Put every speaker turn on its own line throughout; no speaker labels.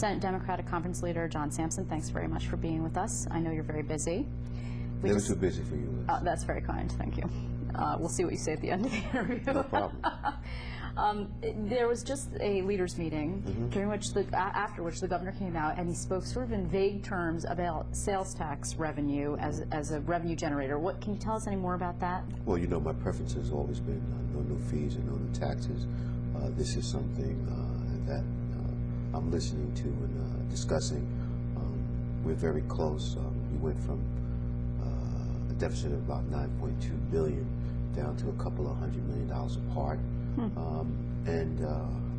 Senate Democratic Conference Leader John Sampson, thanks very much for being with us. I know you're very busy.
Never too busy for you, Liz.
That's very kind. Thank you. We'll see what you say at the end of the interview.
No problem.
There was just a leaders' meeting during which after which the governor came out and he spoke sort of in vague terms about sales tax revenue as a revenue generator. What can you tell us any more about that?
Well, you know, my preference has always been no new fees and no new taxes. This is something that I'm listening to and discussing. We're very close. We went from a deficit of about $9.2 billion down to a couple of $100 million apart. And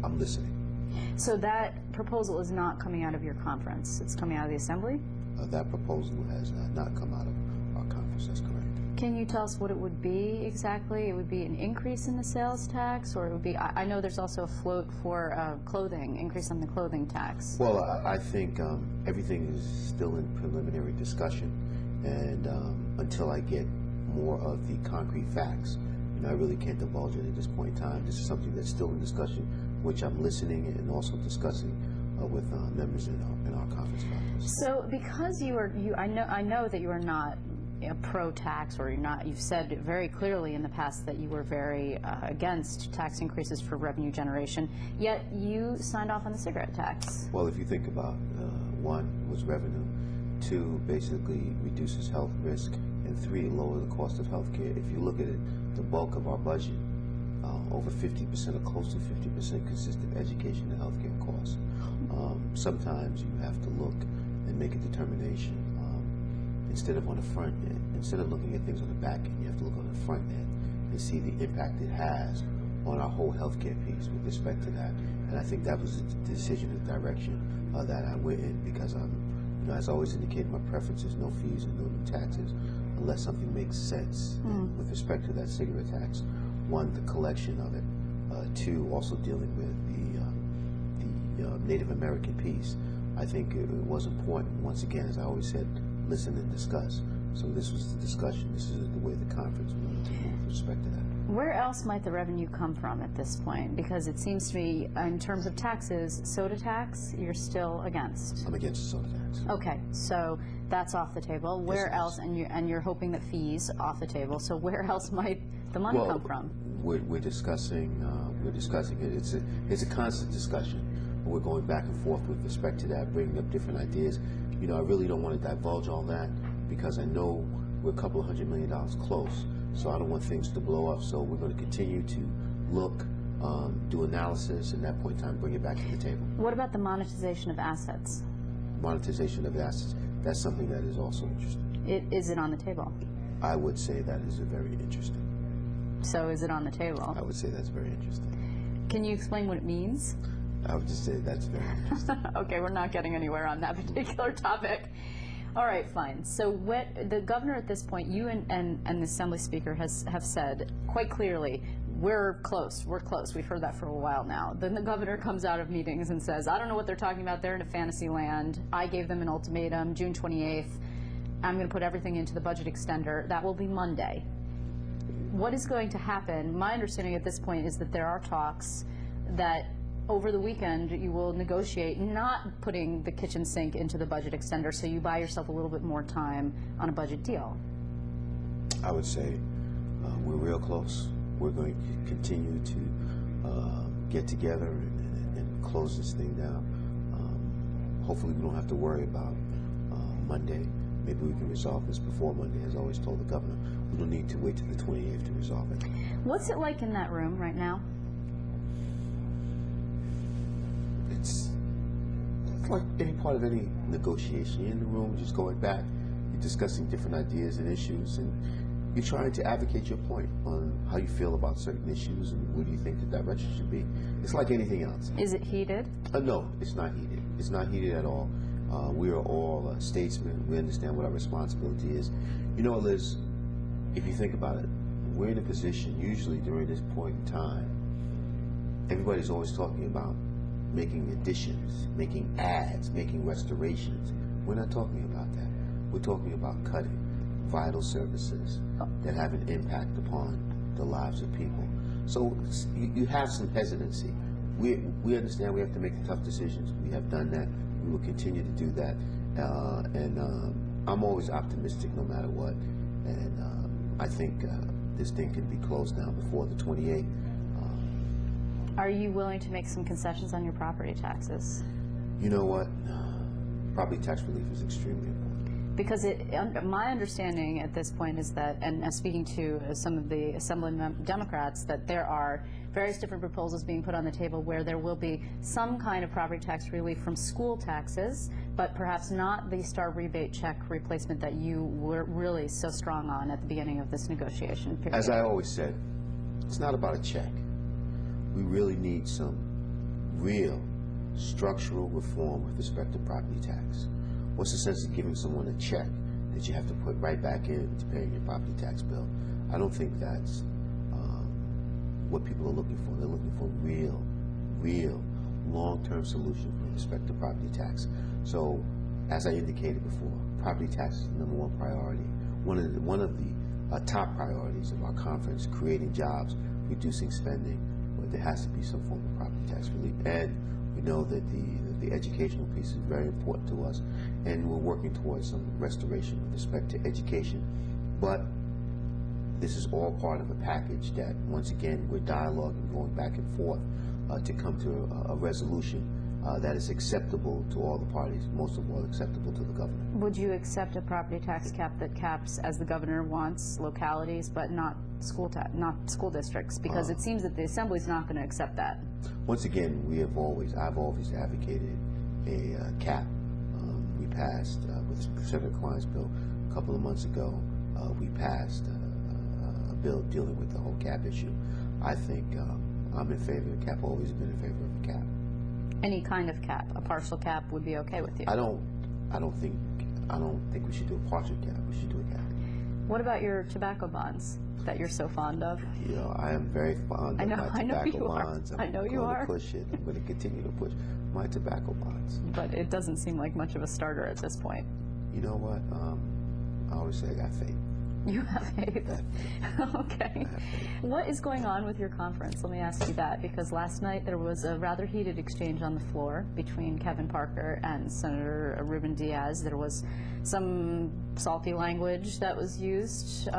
I'm listening.
So that proposal is not coming out of your conference. It's coming out of the Assembly?
That proposal has not come out of our conference. That's correct.
Can you tell us what it would be exactly? It would be an increase in the sales tax, or it would be, I know there's also a float for clothing, increase on the clothing tax.
Well, I think everything is still in preliminary discussion, and until I get more of the concrete facts, I really can't divulge it at this point in time. This is something that's still in discussion, which I'm listening and also discussing with members in our conference caucus.
So, because I know that you are not pro-tax, or you've said very clearly in the past that you were very against tax increases for revenue generation, yet you signed off on the cigarette tax.
Well, if you think about one was revenue, two basically reduces health risk, and three, lower the cost of health care. If you look at it, the bulk of our budget, over 50% or close to 50% consists of education and healthcare costs. Sometimes you have to look and make a determination instead of on the front end. Instead of looking at things on the back end, you have to look on the front end and see the impact it has on our whole healthcare piece with respect to that. And I think that was the decision and direction that I went in, because as I always indicated, my preference is no fees and no new taxes unless something makes sense. With respect to that cigarette tax, one, the collection of it, two, also dealing with the Native American piece. I think it was important. Once again, as I always said, listen and discuss. So this was the discussion. This is the way the conference wanted to move with respect to that.
Where else might the revenue come from at this point? Because it seems to me, in terms of taxes, soda tax, you're still against.
I'm against the soda tax.
Okay, so that's off the table. Where else? And you're hoping that fees off the table. So where else might the money come from?
We're discussing. We're discussing it. It's a constant discussion. We're going back and forth with respect to that, bringing up different ideas. I really don't want to divulge all that, because I know we're a couple of $100 million close. So I don't want things to blow up. So we're going to continue to look, do analysis, and at that point in time bring it back to the table.
What about the monetization of assets?
Monetization of assets, that's something that is also interesting.
Is it on the table?
I would say that is very interesting.
So is it on the table?
I would say that's very interesting.
Can you explain what it means?
I would just say that's very interesting.
Okay, we're not getting anywhere on that particular topic. All right, fine. So the governor at this point, you and the Assembly Speaker have said quite clearly, we're close, we've heard that for a while now. Then the governor comes out of meetings and says, I don't know what they're talking about, they're in a fantasy land. I gave them an ultimatum, June 28th, I'm going to put everything into the budget extender. That will be Monday. What is going to happen? My understanding at this point is that there are talks that over the weekend you will negotiate not putting the kitchen sink into the budget extender, so you buy yourself a little bit more time on a budget deal. I
would say we're real close. We're going to continue to get together and close this thing down. Hopefully we don't have to worry about Monday. Maybe we can resolve this before Monday, as I always told the governor. We don't need to wait till the 28th to resolve it.
What's it like in that room right now?
It's like any part of any negotiation. You're in the room, just going back, you're discussing different ideas and issues, and you're trying to advocate your point on how you feel about certain issues and what do you think the direction should be. It's like anything else.
Is it heated?
No, it's not heated. It's not heated at all. We are all statesmen. We understand what our responsibility is. Liz, if you think about it, we're in a position, usually during this point in time, everybody's always talking about making additions, making adds, making restorations. We're not talking about that. We're talking about cutting vital services that have an impact upon the lives of people. So you have some hesitancy. We understand we have to make the tough decisions. We have done that. We will continue to do that, and I'm always optimistic no matter what. And I think this thing can be closed down before the 28th.
Are you willing to make some concessions on your property taxes?
You know what? Property tax relief is extremely important.
Because my understanding at this point is that, and speaking to some of the Assembly Democrats, that there are various different proposals being put on the table where there will be some kind of property tax relief from school taxes, but perhaps not the star rebate check replacement that you were really so strong on at the beginning of this negotiation period.
As I always said, it's not about a check. We really need some real structural reform with respect to property tax. What's the sense of giving someone a check that you have to put right back into paying your property tax bill? I don't think that's what people are looking for. They're looking for real long-term solutions with respect to property tax. So, as I indicated before, property tax is the number one priority. One of the top priorities of our conference, creating jobs, reducing spending, but there has to be some form of property tax relief. And we know that the educational piece is very important to us, and we're working towards some restoration with respect to education. But this is all part of a package that, once again, we're dialoguing, going back and forth to come to a resolution that is acceptable to all the parties, most of all acceptable to the governor.
Would you accept a property tax cap that caps, as the governor wants, localities, but not school districts? Because it seems that the Assembly's not going to accept that.
Once again, I've always advocated a cap. We passed with Senator Klein's bill a couple of months ago. We passed a bill dealing with the whole cap issue. I think I'm in favor of a cap. Always been in favor of a cap.
Any kind of cap, a partial cap would be okay with you.
I don't think we should do a partial cap. We should do a cap.
What about your tobacco bonds that you're so fond of?
You know, I am very fond of my tobacco bonds.
I know you are.
I'm going to push it. I'm going to continue to push my tobacco bonds.
But it doesn't seem like much of a starter at this point.
You know what? I always say I got faith.
You have faith. Okay. What is going on with your conference? Let me ask you that, because last night there was a rather heated exchange on the floor between Kevin Parker and Senator Ruben Diaz. There was some salty language that was used.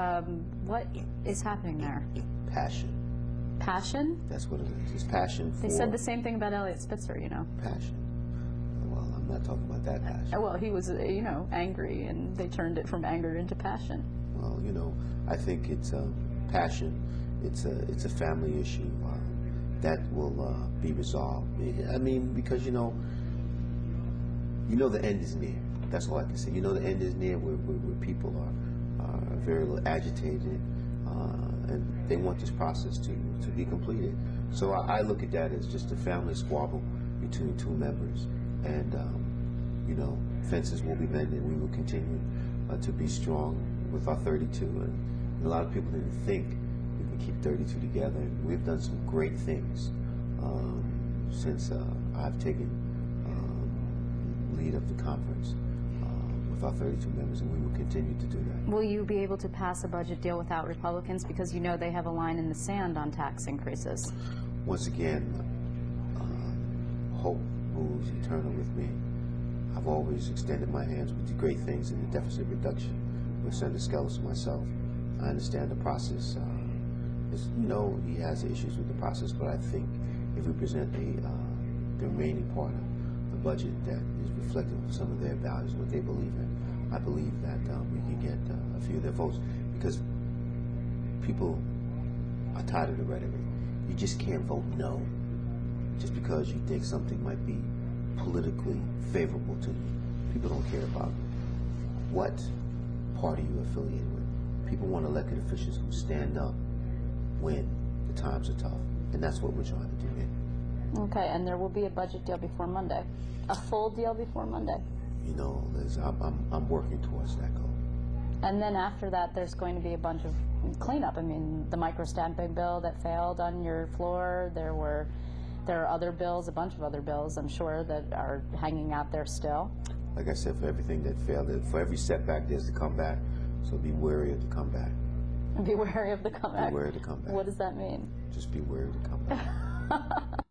What is happening there?
Passion.
Passion?
That's what it is. It's passion for...
They said the same thing about Elliot Spitzer, you know.
Passion. Well, I'm not talking about that passion.
Well, he was, you know, angry, and they turned it from anger into passion.
Well, you know, I think it's passion. It's a family issue that will be resolved. I mean, because you know the end is near. That's all I can say. You know the end is near, where people are very agitated, and they want this process to be completed. So I look at that as just a family squabble between two members, and you know, fences will be mended. We will continue to be strong with our 32, and a lot of people didn't think we could keep 32 together. And we've done some great things since I've taken lead of the conference with our 32 members, and we will continue to do that.
Will you be able to pass a budget deal without Republicans, because you know they have a line in the sand on tax increases?
Once again, hope moves eternal with me. I've always extended my hands with the great things in the deficit reduction with Senator Skelos and myself. I understand the process. You know, he has issues with the process, but I think if we present the remaining part of the budget that is reflective of some of their values, what they believe in, I believe that we can get a few of their votes, because people are tired of the rhetoric. You just can't vote no just because you think something might be politically favorable to you. People don't care about what party you're affiliated with. People want elected officials who stand up when the times are tough, and that's what we're trying to do here.
Okay, and there will be a budget deal before Monday, a full deal before Monday.
You know, Liz, I'm working towards that goal.
And then after that, there's going to be a bunch of cleanup. I mean, the micro-stamping bill that failed on your floor. There are other bills, a bunch of other bills, I'm sure, that are hanging out there still.
Like I said, for everything that failed, for every setback, there's the comeback. So be wary of the comeback.
Be wary of the comeback.
Be wary of the comeback.
What does that mean?
Just be wary of the comeback.